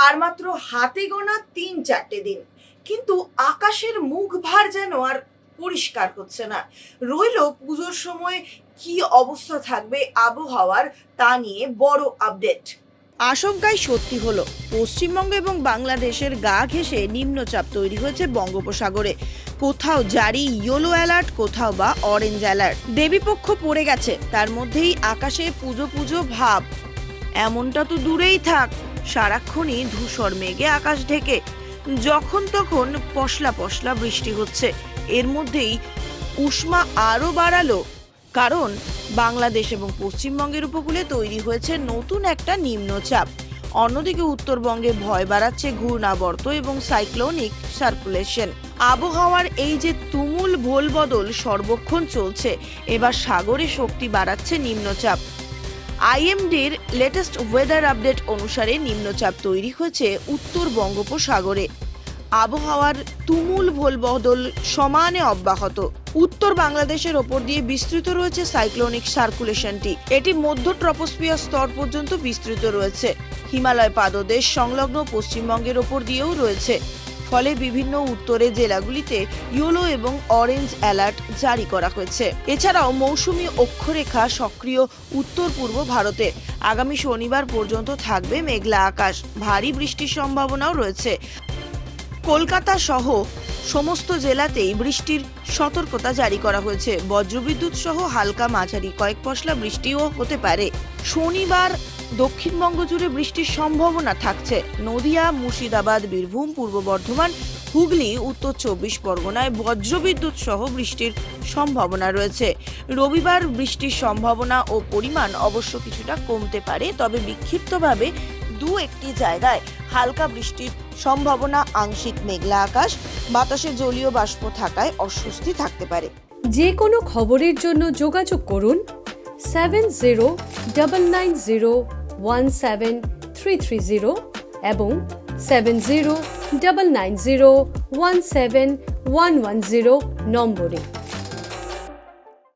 আর মাত্র হাতে গোনা ৩-৪টে দিন, কিন্তু আকাশের মুখ ভার যেন আর পরিষ্কার হচ্ছে না। রইল পুজোর সময় কি অবস্থা থাকবে আবহাওয়ার, তা নিয়ে বড় আপডেট। আশঙ্কাই সত্যি হলো, পশ্চিমবঙ্গ এবং বাংলাদেশের গা ঘেঁষে নিম্নচাপ তৈরি হয়েছে বঙ্গোপসাগরে। কোথাও জারি ইয়েলো অ্যালার্ট, কোথাও বা অরেঞ্জ অ্যালার্ট। দেবীপক্ষ পড়ে গেছে, তার মধ্যেই আকাশে পুজো পুজো ভাব। এমনটা তো দূরেই থাক, সারাক্ষণই ধূসর মেঘে আকাশ ঢেকে যখন তখন পশলা পশলা বৃষ্টি হচ্ছে। এর মধ্যেই উষ্মা আরও বাড়ালো, কারণ বাংলাদেশ এবং পশ্চিমবঙ্গের উপকূলে তৈরি হয়েছে নতুন একটা নিম্নচাপ। অন্যদিকে উত্তরবঙ্গে ভয় বাড়াচ্ছে ঘূর্ণাবর্ত এবং সাইক্লোনিক সার্কুলেশন। আবহাওয়ার এই যে তুমুল ভোলবদল সর্বক্ষণ চলছে, এবার সাগরে শক্তি বাড়াচ্ছে নিম্নচাপ। আইএমডির লেটেস্ট ওয়েদার আপডেট অনুসারে নিম্নচাপ তৈরি হয়েছে উত্তর বঙ্গোপসাগরে। আবহাওয়ার তুমুল ভোলবদল সমানে অব্যাহত। উত্তর বাংলাদেশের ওপর দিয়ে বিস্তৃত রয়েছে সাইক্লোনিক সার্কুলেশনটি। এটি মধ্য ট্রপোস্ফিয়ার স্তর পর্যন্ত বিস্তৃত রয়েছে। হিমালয় পাদদেশ সংলগ্ন পশ্চিমবঙ্গের ওপর দিয়েও রয়েছে। ফলে বিভিন্ন উত্তরের জেলাগুলিতে ইয়েলো এবং অরেঞ্জ অ্যালার্ট জারি করা হয়েছে। এছাড়াও মৌসুমী অক্ষরেখা সক্রিয় উত্তর পূর্ব ভারতে। আগামী শনিবার পর্যন্ত থাকবে মেঘলা আকাশ, ভারী বৃষ্টির সম্ভাবনাও রয়েছে। কলকাতা সহ সমস্ত জেলাতেই বৃষ্টির সতর্কতা জারি করা হয়েছে। বজ্রবিদ্যুৎ সহ হালকা মাঝারি কয়েক পশলা বৃষ্টিও হতে পারে। শনিবার দক্ষিণবঙ্গ জুড়ে বৃষ্টির সম্ভাবনা থাকছে। নদিয়া, মুর্শিদাবাদ, বীরভূম, পূর্ব বর্ধমান, হুগলি, উত্তর ২৪ পরগনায় বজ্রবিদ্যুৎ সহ বৃষ্টির সম্ভাবনা রয়েছে। রবিবার বৃষ্টির সম্ভাবনা ও পরিমাণ অবশ্য কিছুটা কমতে পারে, তবে বিক্ষিপ্তভাবে দু-একটি জায়গায় হালকা বৃষ্টির সম্ভাবনা। আংশিক মেঘলা আকাশ, বাতাসে জলীয় বাষ্প থাকায় অস্বস্তি থাকতে পারে। যে কোনো খবরের জন্য যোগাযোগ করুন 7099017330 এবং 7099017110 নম্বরে।